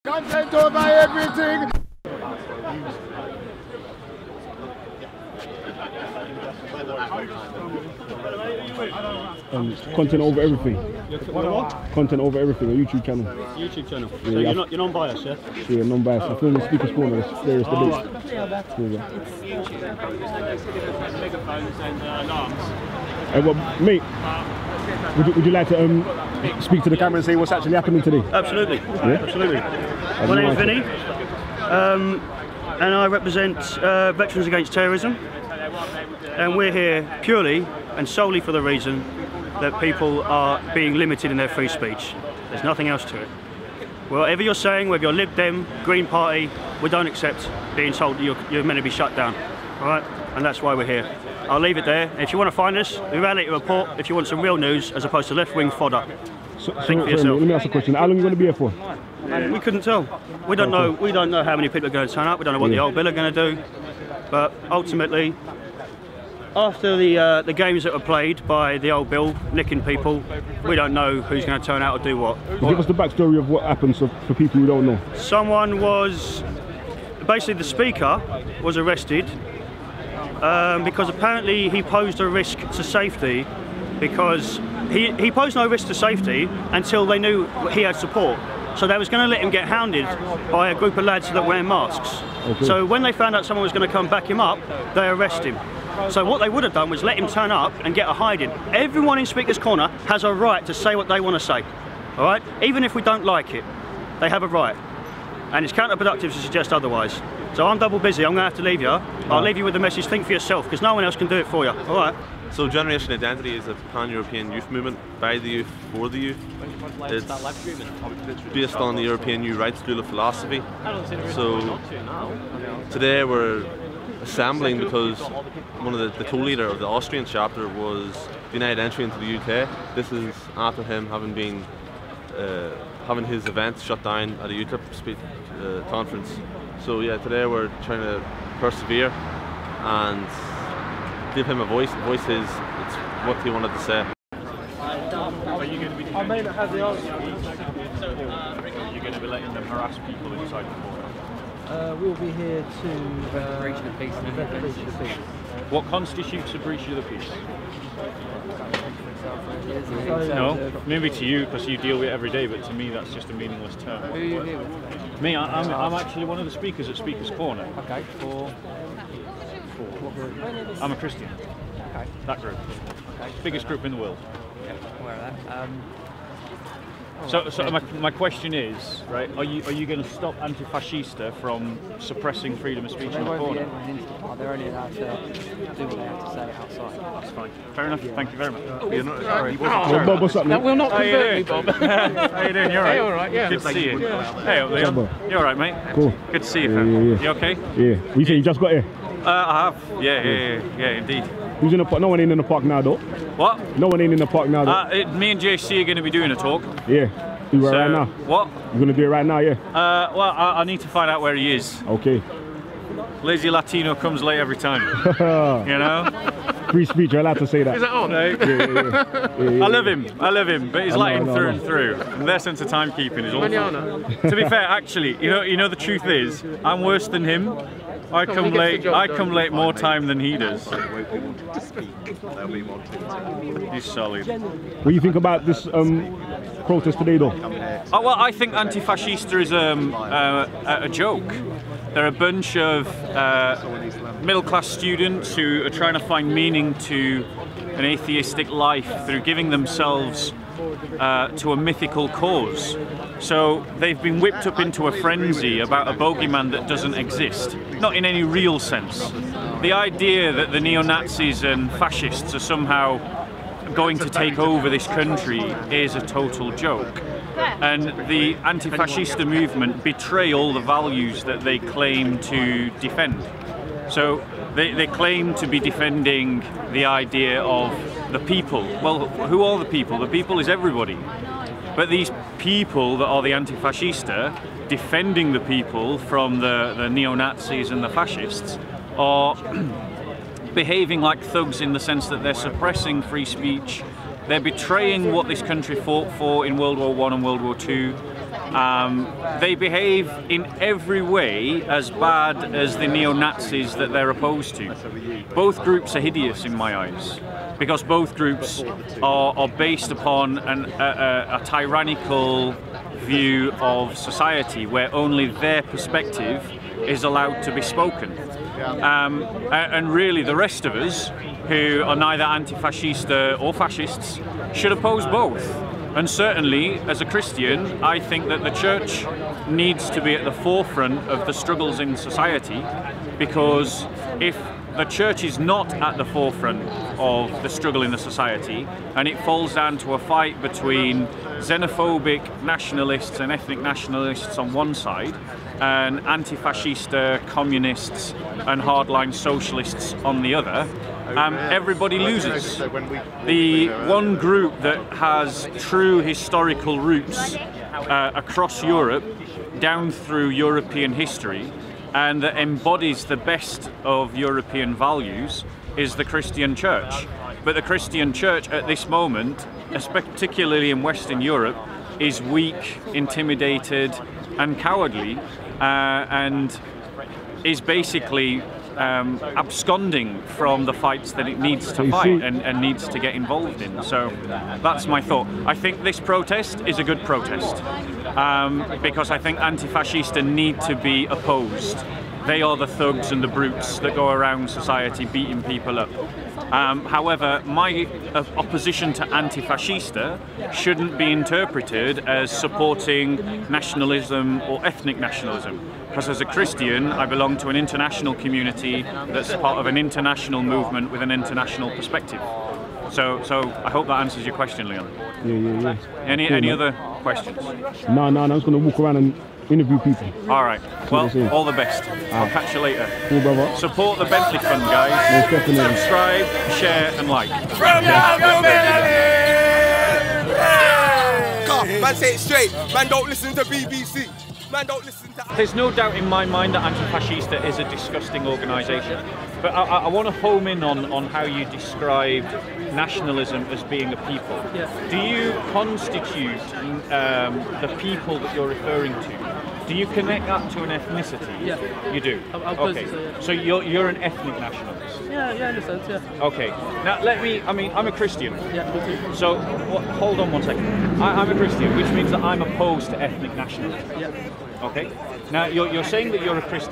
Content over everything. Content over everything. Content over everything. A YouTube channel. YouTube channel. Yeah, So you're non-biased, yeah? Yeah, non-biased. I film the Speaker's Corner. Various debates. Megaphones and alarms. Well, mate, would you like to speak to the camera and say what's actually happening today? Absolutely. Yeah? Absolutely. My name's Vinny, and I represent Veterans Against Terrorism, and we're here purely and solely for the reason that people are being limited in their free speech. There's nothing else to it. Whatever you're saying, whether you're Lib Dem, Green Party, we don't accept being told that you're meant to be shut down, all right? And that's why we're here. I'll leave it there. If you want to find us, the Reality Report, if you want some real news as opposed to left-wing fodder. Think for yourself. Let me ask a question. How long are you going to be here for? We couldn't tell. We don't know. We don't know how many people are going to turn up. We don't know what the old bill are going to do. But ultimately, after the games that were played by the old bill, nicking people, we don't know who's going to turn out or do what. Give us the backstory of what happened for people who don't know. Someone was, basically the speaker was arrested because apparently he posed a risk to safety, because he posed no risk to safety until they knew he had support. So they was going to let him get hounded by a group of lads that wear masks. Okay. So when they found out someone was going to come back him up, they arrest him. So what they would have done was let him turn up and get a hiding. Everyone in Speaker's Corner has a right to say what they want to say, all right? Even if we don't like it, they have a right. And it's counterproductive to suggest otherwise. So I'm double busy, I'm going to have to leave you. I'll leave you with the message, think for yourself, because no one else can do it for you, all right? So Generation Identity is a pan-European youth movement by the youth, for the youth. It's based on the European New Right School of Philosophy. So today we're assembling because one of the co-leader of the Austrian chapter was denied entry into the UK. This is after him having been having his event shut down at a UTIP conference. So yeah, today we're trying to persevere and give him a voice his, it's what he wanted to say. Are you going to be I may not have the answer. Are you going to be letting them harass people inside the corner? We'll be here to breach the peace. What constitutes a breach of the peace? No, maybe to you because you deal with it every day, but to me that's just a meaningless term. Who are you here with? Me, I'm actually one of the speakers at Speaker's Corner. Okay, for what group? I'm a Christian. Okay. That group. Okay. Biggest group in the world. Yeah, I'm aware of that. So my question is, right, are you going to stop Antifascista from suppressing freedom of speech in the corner? They're only allowed to do what they have to say outside. That's fine. Fair enough. Thank you very much. Bob, what's up, That will not convert me, Bob. How you doing? You all right? Hey, all right, yeah. Good to see you. Yeah. Hey, Leon. You all right, mate? Cool. Good to see you, fam. You okay? Yeah. What you say, you just got here? I have. Yeah, indeed. Who's in the park? No one ain't in the park now, though. What? No one ain't in the park now, though. Me and JC are going to be doing a talk. Yeah. You are right now? What? You're going to do it right now, yeah? Well, I need to find out where he is. Okay. Lazy Latino comes late every time. You know? Free speech, you're allowed to say that. Is that on? Yeah. I love him, but he's Latin through and through. And their sense of timekeeping is awful. To be fair, actually, you know the truth is, I'm worse than him. I come late more time than he does. He's solid. What do you think about this protest today, though? Well, I think Antifascista is a joke. They're a bunch of middle-class students who are trying to find meaning to an atheistic life through giving themselves to a mythical cause. So they've been whipped up into a frenzy about a bogeyman that doesn't exist, not in any real sense. The idea that the neo-Nazis and fascists are somehow going to take over this country is a total joke. And the Antifascista movement betray all the values that they claim to defend. So they claim to be defending the idea of the people. Well, who are the people? The people is everybody. But these people that are the Antifascista, defending the people from the neo-Nazis and the fascists, are behaving like thugs in the sense that they're suppressing free speech. They're betraying what this country fought for in World War I and World War II. They behave in every way as bad as the neo-Nazis that they're opposed to. Both groups are hideous in my eyes, because both groups are based upon a tyrannical view of society where only their perspective is allowed to be spoken. And really the rest of us, who are neither anti-fascista or fascists, should oppose both. And certainly, as a Christian, I think that the church needs to be at the forefront of the struggles in society, because if the church is not at the forefront of the struggle in the society, and it falls down to a fight between xenophobic nationalists and ethnic nationalists on one side, and anti-fascista communists and hardline socialists on the other, everybody loses. The one group that has true historical roots across Europe, down through European history, and that embodies the best of European values is the Christian Church. But the Christian Church at this moment, particularly in Western Europe, is weak, intimidated and cowardly, and is basically absconding from the fights that it needs to fight and needs to get involved in. So that's my thought. I think this protest is a good protest, because I think anti-fascista need to be opposed. They are the thugs and the brutes that go around society beating people up. However, my opposition to anti-fascista shouldn't be interpreted as supporting nationalism or ethnic nationalism, because as a Christian I belong to an international community that's part of an international movement with an international perspective. So I hope that answers your question, Leon. Yeah. Any other questions? No, I'm just going to walk around and interview people. All right. Well, all the best. I'll catch you later. Cool, brother. Support the Bentley Fund, guys. Most definitely. Subscribe, share, and like. Man, say it straight. Man, don't listen to BBC. Man, don't listen to... There's no doubt in my mind that Antifascista is a disgusting organisation, but I want to home in on how you described nationalism as being a people. Yeah. Do you constitute the people that you're referring to? Do you connect that to an ethnicity? Yeah. You do? Okay. So you're an ethnic nationalist? Yeah, in a sense, yeah. Okay. Now I'm a Christian. Yeah, me too. So hold on one second. I'm a Christian, which means that I'm opposed to ethnic nationalism. Yeah. Okay. Now you're saying that you're a Christian.